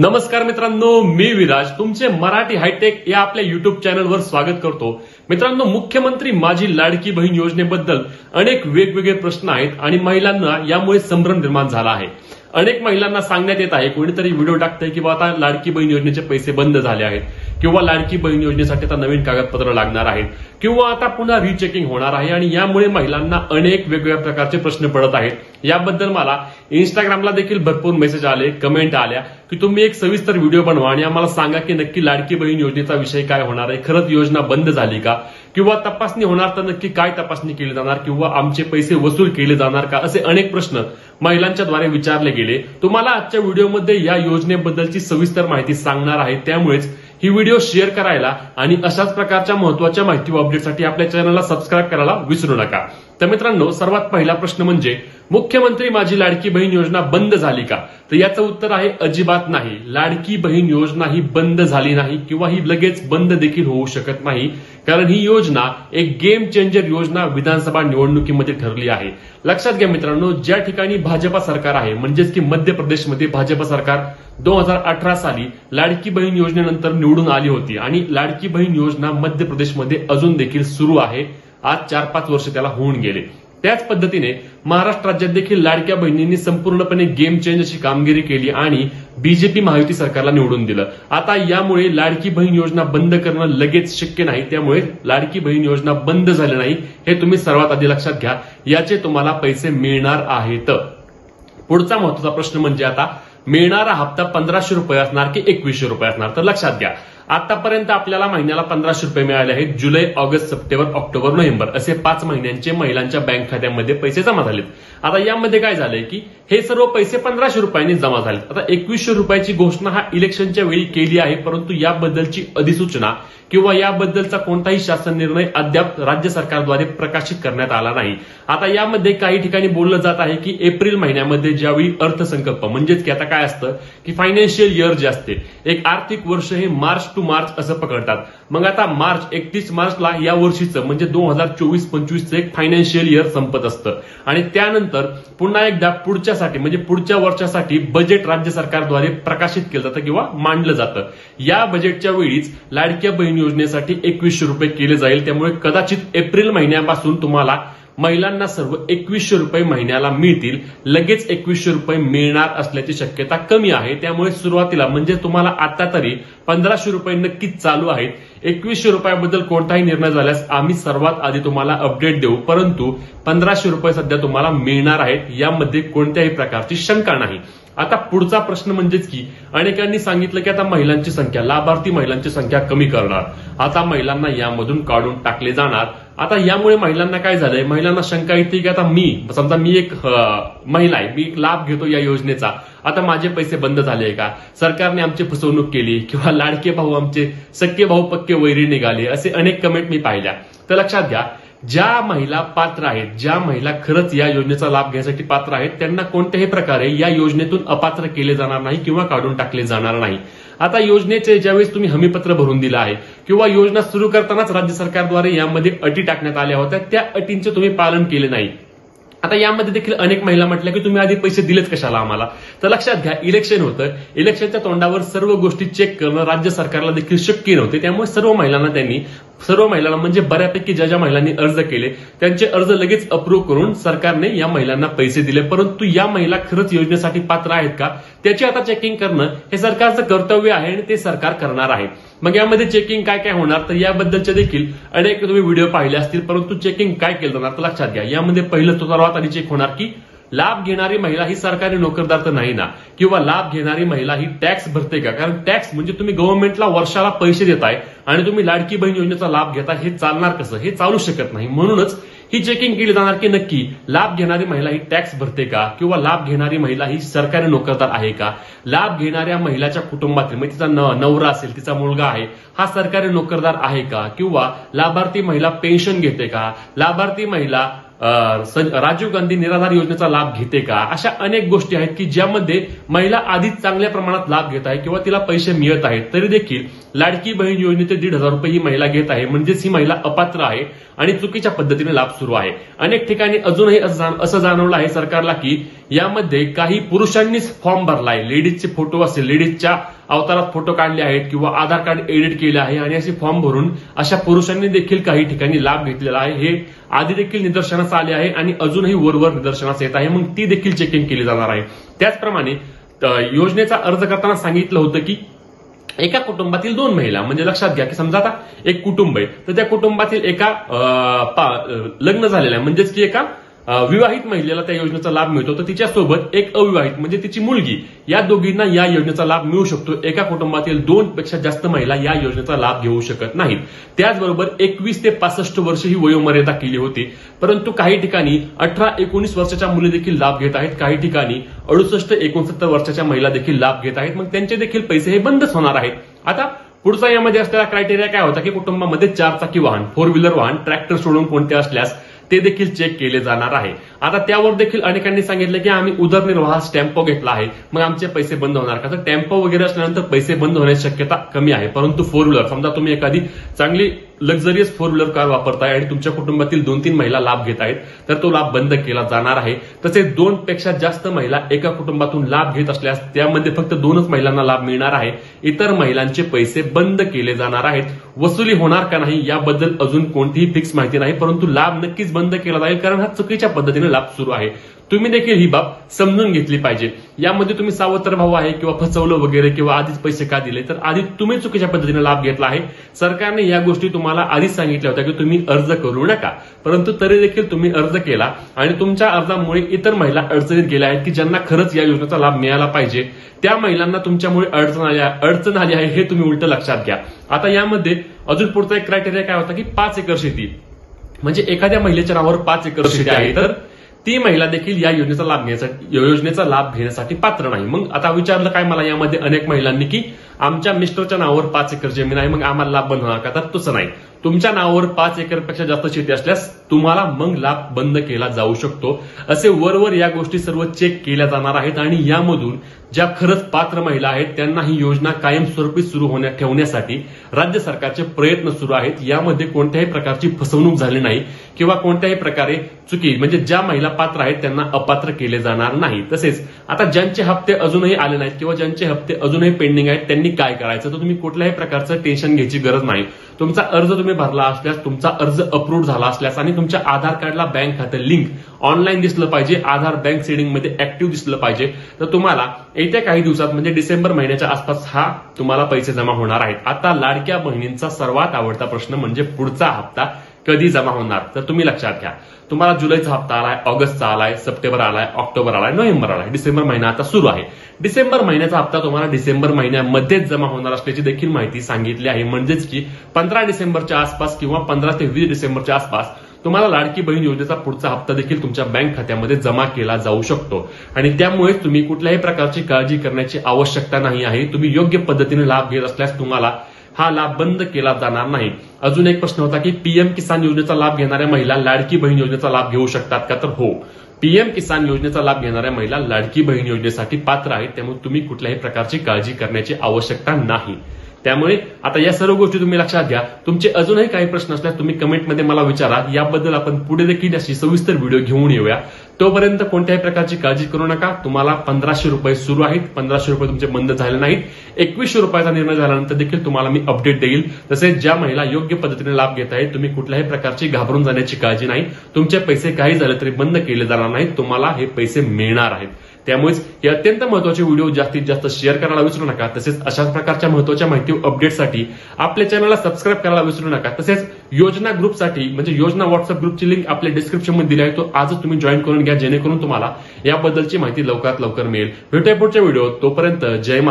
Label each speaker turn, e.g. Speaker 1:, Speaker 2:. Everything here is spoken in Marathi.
Speaker 1: नमस्कार मित्रांनो, मी विराज तुमचे मराठी हायटेक या आपल्या युट्यूब चॅनलवर स्वागत करतो। मित्रांनो, मुख्यमंत्री माझी लाडकी बहीण योजनेबद्दल अनेक वेगवेगळे प्रश्न आहेत आणि महिलांना यामुळे संभ्रम निर्माण झाला आहे। अनेक महिलांना सांगण्यात येत आहे, कोणीतरी व्हिडिओ टाकतंय की आता लाडकी बहीण योजनेचे पैसे बंद झाले आहेत किंवा लाडकी बहीण योजनेसाठी आता नवीन कागदपत्र लागणार आहेत किंवा आता पुन्हा रिचेकिंग होणार आहे आणि यामुळे महिलांना अनेक वेगवेगळ्या प्रकारचे प्रश्न पडत आहेत। याबद्दल मला इंस्टाग्रामला देखील भरपूर मेसेज आले, कमेंट आल्या की तुम्ही एक सविस्तर व्हिडिओ बनवा आणि आम्हाला सांगा की नक्की लाडकी बहीण योजनेचा विषय काय होणार आहे, खरंच योजना बंद झाली का किंवा तपासणी होणार तर नक्की काय तपासणी केली जाणार किंवा आमचे पैसे वसूल केले जाणार का, असे अनेक प्रश्न महिलांच्या द्वारे विचारले गेले। तुम्हाला आजच्या व्हिडिओमध्ये या योजनेबद्दलची सविस्तर माहिती सांगणार आहे, त्यामुळेच ही व्हिडिओ शेअर करायला आणि अशाच प्रकारच्या महत्त्वाच्या माहिती व अपडेटसाठी आपल्या चॅनलला सबस्क्राईब करायला विसरू नका। तर मित्रांनो, सर्वात पहिला प्रश्न म्हणजे मुख्यमंत्री माझी लाडकी बहीण योजना बंद झाली का? तर याचं उत्तर आहे अजिबात नाही। लाडकी बहीण योजना ही बंद झाली नाही किंवा ही लगेच बंद देखील होऊ शकत नाही, कारण ही योजना एक गेम चेंजर योजना विधानसभा निवडणुकीमध्ये ठरली आहे। लक्षात घ्या मित्रांनो, ज्या ठिकाणी भाजपा सरकार आहे म्हणजेच की मध्य प्रदेशमध्ये भाजपा सरकार 2018 साली लाडकी बहीण योजनेनंतर निवडून आली होती आणि लाडकी बहीण योजना मध्य प्रदेशमध्ये अजून देखील सुरू आहे। आज 4-5 वर्ष त्याला होऊन गेले। त्याच पद्धतीने महाराष्ट्र राज्यात देखील लाडक्या बहिणींनी संपूर्णपणे गेम चेंज अशी कामगिरी केली आणि बीजेपी महायुती सरकारला निवडून दिलं। आता यामुळे लाडकी बहीण योजना बंद करणं लगेच शक्य नाही, त्यामुळे लाडकी बहीण योजना बंद झाली नाही हे तुम्ही सर्वात आधी लक्षात घ्या। याचे तुम्हाला पैसे मिळणार आहेत। पुढचा महत्त्वाचा प्रश्न म्हणजे आता मिळणारा हप्ता 1500 रुपये असणार की 2100 रुपये असणार? तर लक्षात घ्या, आतापर्यंत आपल्याला महिन्याला 1500 रुपये मिळाले आहेत। जुलै, ऑगस्ट, सप्टेंबर, ऑक्टोबर, नोव्हेंबर असे 5 महिन्यांचे महिलांच्या बँक खात्यामध्ये पैसे जमा झालेत। आता यामध्ये काय झालंय की हे सर्व पैसे 1500 रुपयांनी जमा झालेत। आता 2100 रुपयाची घोषणा हा इलेक्शनच्या वेळी केली आहे, परंतु याबद्दलची अधिसूचना किंवा याबद्दलचा कोणताही शासन निर्णय अद्याप राज्य सरकारद्वारे प्रकाशित करण्यात आला नाही। आता यामध्ये काही ठिकाणी बोललं जात आहे की एप्रिल महिन्यामध्ये ज्यावेळी अर्थसंकल्प म्हणजेच की आता काय असतं की फायनान्शियल इयर जे असते, एक आर्थिक वर्ष हे मार्च टू मार्च असं पकडतात। मग आता 31 मार्चला या वर्षीचं म्हणजे 2024-25चं एक फायनान्शियल इयर संपत असतं आणि त्यानंतर पुन्हा एकदा पुढच्यासाठी म्हणजे पुढच्या वर्षासाठी बजेट राज्य सरकारद्वारे प्रकाशित केलं जातं किंवा मांडलं जातं। या बजेटच्या वेळीच लाडक्या बहीण योजनेसाठी 2100 रुपये केले जाईल, त्यामुळे कदाचित एप्रिल महिन्यापासून तुम्हाला महिलांना सर्व 2100 रुपये महिन्याला मिळतील। लगेच 2100 रुपये मिळणार असल्याची शक्यता कमी आहे, त्यामुळे सुरुवातीला म्हणजे तुम्हाला आता तरी 1500 रुपये नक्कीच चालू आहेत। 2100 रुपयाबद्दल कोणताही निर्णय झाल्यास आम्ही सर्वात आधी तुम्हाला अपडेट देऊ, परंतु 1500 रुपये सध्या तुम्हाला मिळणार आहेत, यामध्ये कोणत्याही प्रकारची शंका नाही। आता पुढचा प्रश्न म्हणजेच की अनेकांनी सांगितलं की आता महिलांची संख्या, लाभार्थी महिलांची संख्या कमी करणार, आता महिलांना यामधून काढून टाकले जाणार। आता यामुळे महिलांना काय झालंय, महिलांना शंका येते की आता समजा मी एक महिला आहे, मी एक लाभ घेतो या योजनेचा, आता माझे पैसे बंद झाले का, सरकारने आमची फसवणूक केली किंवा लाडके भाऊ आमचे सख्खे भाऊ पक्के वैरी निघाले, असे अनेक कमेंट मी पाहिल्या। तर लक्षात घ्या, ज्या महिला पात्र आहेत, ज्या महिला खरंच या योजनेचा लाभ घेण्यासाठी पात्र आहेत, त्यांना कोणत्याही प्रकारे या योजनेतून अपात्र केले जाणार नाही किंवा काढून टाकले जाणार नाही। आता योजनेचे ज्यावेळेस तुम्ही हमीपत्र भरून दिलं आहे किंवा योजना सुरू करतानाच राज्य सरकारद्वारे यामध्ये अटी टाकण्यात आल्या होत्या, त्या अटींचे तुम्ही पालन केले नाही। आता यामध्ये देखील अनेक महिला म्हटल्या की तुम्ही आधी पैसे दिलेच कशाला आम्हाला? तर लक्षात घ्या, इलेक्शन होतं, इलेक्शनच्या तोंडावर सर्व गोष्टी चेक करणं राज्य सरकारला देखील शक्य नव्हते, त्यामुळे सर्व महिलांना म्हणजे बऱ्यापैकी ज्या महिलांनी अर्ज केले त्यांचे अर्ज लगेच अप्रूव्ह करून सरकारने या महिलांना पैसे दिले। परंतु या महिला खरंच योजनेसाठी पात्र आहेत का, त्याची आता चेकिंग करणं हे सरकारचं कर्तव्य आहे आणि ते सरकार करणार आहे। मग यामध्ये चेकिंग काय काय होणार, तर याबद्दलचे देखील अनेक तुम्ही व्हिडिओ पाहिले असतील, परंतु चेकिंग काय केलं जाणार तर लक्षात घ्या, यामध्ये पहिलं सर्वात आधी चेक होणार की लाभ घेणारी महिला ही सरकारी नोकरदार तर नाही ना, किंवा लाभ घेणारी महिला ही टॅक्स भरते का, कारण टॅक्स म्हणजे तुम्ही गव्हर्नमेंटला वर्षाला पैसे देताय आणि तुम्ही लाडकी बहीण योजनेचा लाभ घेताय, हे चालणार कसं, हे चालू शकत नाही। म्हणूनच ही चेकिंग केली जाणार की नक्की लाभ घेणारी महिला ही टॅक्स भरते का किंवा लाभ घेणारी महिला ही सरकारी नोकरदार आहे का, लाभ घेणाऱ्या महिलाच्या कुटुंबातील म्हणजे तिचा नवरा असेल, तिचा मुलगा आहे, हा सरकारी नोकरदार आहे का, किंवा लाभार्थी महिला पेन्शन घेते का, लाभार्थी महिला राजीव गांधी निराधार योजनेचा लाभ घेते का, अशा अनेक गोष्टी आहेत की ज्यामध्ये महिला आधीच चांगल्या प्रमाणात लाभ घेत आहे किंवा तिला पैसे मिळत आहेत, तरी देखील लाडकी बहीण योजनेचे 1,500 रुपये ही महिला घेत आहे, म्हणजेच ही महिला अपात्र आहे आणि चुकीच्या पद्धतीने लाभ सुरू आहे. अनेक ठिकाणी अजूनही असं जाणवलं आहे सरकारला की यामध्ये काही पुरुषांनीच फॉर्म भरलाय, लेडीजचे फोटो असेल, लेडीजच्या अवतारात फोटो काढले आहेत किंवा आधार कार्ड एडिट केले आहे आणि असे फॉर्म भरून अशा पुरुषांनी देखील काही ठिकाणी लाभ घेतलेला आहे. हे आधी देखील निदर्शनास आले आहे आणि अजूनही वरवर निदर्शनास येत आहे, मग ती देखील चेकिंग केली जाणार आहे. त्याचप्रमाणे योजनेचा अर्ज करताना सांगितलं होतं की एका कुटुंबातील 2 महिला, म्हणजे लक्षात घ्या की समजा आता एक कुटुंब आहे, तर त्या कुटुंबातील एका लग्न झालेलं आहे, म्हणजेच की एका विवाहित महिलेला त्या योजनेचा लाभ मिळतो, तर तिच्यासोबत एक अविवाहित म्हणजे तिची मुलगी, या दोघींना या योजनेचा लाभ मिळू शकतो. एका कुटुंबातील 2 पेक्षा जास्त महिला या योजनेचा लाभ घेऊ शकत नाहीत. त्याचबरोबर 21 ते 65 वर्ष ही वयोमर्यादा केली होती, परंतु काही ठिकाणी 18-19 वर्षाच्या मुली देखील लाभ घेत आहेत, काही ठिकाणी 68-69 वर्षाच्या महिला देखील लाभ घेत आहेत. मग त्यांचे देखील पैसे हे बंदच होणार आहेत. आता पुढचा यामध्ये असलेला क्रायटेरिया काय होता की कुटुंबामध्ये 4 चाकी वाहन, 4 व्हीलर वाहन, ट्रॅक्टर सोडून कोणते असल्यास ते देखील चेक केले जाणार आहे. आता त्यावर देखील अनेकांनी सांगितलं की आम्ही उदरनिर्वाहास टेम्पो घेतला आहे, मग आमचे पैसे बंद होणार का? तर टेम्पो वगैरे असल्यानंतर पैसे बंद होण्याची शक्यता कमी आहे, परंतु 4 व्हीलर, समजा तुम्ही एखादी चांगली लक्झरियस 4 व्हीलर कार वापरताय आणि तुमच्या कुटुंबातील 2-3 महिला लाभ घेत आहेत, तर तो लाभ बंद केला जाणार आहे. तसेच 2 पेक्षा जास्त महिला एका कुटुंबातून लाभ घेत असल्यास त्यामध्ये फक्त 2च महिलांना लाभ मिळणार आहे. इतर महिलांचे पैसे बंद केले जाणार आहेत. वसुली होणार का नाही याबद्दल अजून कोणतीही फिक्स माहिती नाही, परंतु लाभ नक्कीच बंद केला जाईल, कारण हा चुकीच्या पद्धतीने लाभ सुरू आहे. तुम्ही देखील ही बाब समजून घेतली पाहिजे. यामध्ये तुम्ही सावत्र भाऊ आहे किंवा फसवलं वगैरे किंवा आधीच पैसे का दिले, तर आधी तुम्ही चुकीच्या पद्धतीने लाभ घेतला आहे. सरकारने या गोष्टी तुम्हाला आधीच सांगितल्या होत्या की तुम्ही अर्ज करू नका, परंतु तरी देखील तुम्ही अर्ज केला आणि तुमच्या अर्जामुळे इतर महिला अडचणीत गेल्या आहेत की ज्यांना खरंच या योजनेचा लाभ मिळाला पाहिजे, त्या महिलांना तुमच्यामुळे अडचण आली आहे, हे तुम्ही उलट लक्षात घ्या. आता यामध्ये अजून पुढचा एक क्रायटेरिया काय होता की 5 एकर शेती, म्हणजे एखाद्या महिलेच्या नावावर 5 एकर शेती आहे तर ती महिला देखील या योजनेचा लाभ घेण्यासाठी पात्र नाही. मग आता विचारलं काय मला यामध्ये अनेक महिलांनी की आमच्या मिस्टरच्या नावावर 5 एकर जमीन आहे, मग आम्हाला लाभ बंद होणार का? तर तसं नाही. तुमच्या नावावर 5 एकरपेक्षा जास्त शेती असल्यास तुम्हाला मग लाभ बंद केला जाऊ शकतो. असे वरवर या गोष्टी सर्व चेक केल्या जाणार आहेत आणि यामधून ज्या खरंच पात्र महिला आहेत त्यांना ही योजना कायमस्वरूपी सुरू ठेवण्यासाठी राज्य सरकारचे प्रयत्न सुरू आहेत. यामध्ये कोणत्याही प्रकारची फसवणूक झाली नाही किंवा कोणत्याही प्रकारे चुकी, म्हणजे ज्या महिला पात्र आहेत त्यांना अपात्र केले जाणार नाही. तसेच आता ज्यांचे हप्ते अजूनही आले नाहीत किंवा ज्यांचे हप्ते अजूनही पेंडिंग आहेत त्यांनी काय करायचं, तर तुम्ही कुठल्याही प्रकारचं टेन्शन घ्यायची गरज नाही. तुमचा अर्ज तुम्ही भरला असल्यास, तुमचा अर्ज अप्रूव्ह झाला असल्यास आणि तुमच्या आधार कार्डला बँक खाते लिंक ऑनलाईन दिसलं पाहिजे, आधार बँक सेडिंग मध्ये ऍक्टिव्ह दिसलं पाहिजे, तर तुम्हाला येत्या काही दिवसात म्हणजे डिसेंबर महिन्याच्या आसपास तुम्हाला पैसे जमा होणार आहेत. आता लाडक्या बहिणींचा सर्वात आवडता प्रश्न म्हणजे पुढचा हप्ता कधी जमा होणार, तर तुम्ही लक्षात घ्या. तुम्हाला जुलैचा हप्ता आलाय, ऑगस्टचा आलाय, सप्टेंबर आलाय, ऑक्टोबर आलाय, नोव्हेंबर आलाय, डिसेंबर महिना आता सुरू आहे. डिसेंबर महिन्याचा हप्ता तुम्हाला डिसेंबर महिन्यामध्येच जमा होणार असल्याची देखील माहिती सांगितली आहे. म्हणजेच की 15 डिसेंबरच्या आसपास किंवा 15 ते 20 डिसेंबरच्या आसपास तुम्हाला लाडकी बहीण योजनेचा पुढचा हप्ता देखील तुमच्या बँक खात्यामध्ये जमा केला जाऊ शकतो आणि त्यामुळे तुम्ही कुठल्याही प्रकारची काळजी करण्याची आवश्यकता नाही आहे. तुम्ही योग्य पद्धतीने लाभ घेत असल्यास तुम्हाला हा लाभ बंद केला जाणार नाही. अजून एक प्रश्न होता की पीएम किसान योजनेचा लाभ घेणाऱ्या महिला लाडकी बहीण योजनेचा लाभ घेऊ शकतात का, तर हो, पीएम किसान योजनेचा लाभ घेणाऱ्या महिला लाडकी बहीण योजनेसाठी पात्र आहेत. त्यामुळे तुम्ही कुठल्याही प्रकारची काळजी करण्याची आवश्यकता नाही. त्यामुळे आता या सर्व गोष्टी तुम्ही लक्षात घ्या. तुमचे अजूनही काही प्रश्न असल्यास तुम्ही कमेंटमध्ये मला विचारा. याबद्दल आपण पुढे देखील अशी सविस्तर व्हिडिओ घेऊन येऊया. तोपर्यंत कोणत्याही प्रकारची काळजी करू नका. तुम्हाला 1500 रुपये सुरू आहेत, 1500 रुपये तुमचे बंद झाले नाहीत. 2100 रुपयाचा निर्णय झाल्यानंतर देखील तुम्हाला मी अपडेट देईल. तसेच ज्या महिला योग्य पद्धतीने लाभ घेत आहेत तुम्ही कुठल्याही प्रकारची घाबरून जाण्याची काळजी नाही. तुमचे पैसे काही झाले तरी बंद केले जाणार नाहीत, तुम्हाला हे पैसे मिळणार आहेत. त्यामुळेच हे अत्यंत महत्वाचे व्हिडिओ जास्तीत जास्त शेअर करायला विसरू नका. तसेच अशाच प्रकारच्या महत्वाच्या माहिती अपडेटसाठी आपल्या चॅनलला सबस्क्राईब करायला विसरू नका. तसेच योजना ग्रुपसाठी म्हणजे योजना व्हॉट्सअप ग्रुपची लिंक आपल्या डिस्क्रिप्शनमध्ये दिली आहे, तो आजच तुम्ही जॉईन करून घ्या जेणेकरून तुम्हाला याबद्दलची माहिती लवकरात लवकर मिळेल. भेटूया पुढच्या व्हिडिओ. तोपर्यंत जय महाराष्ट्र.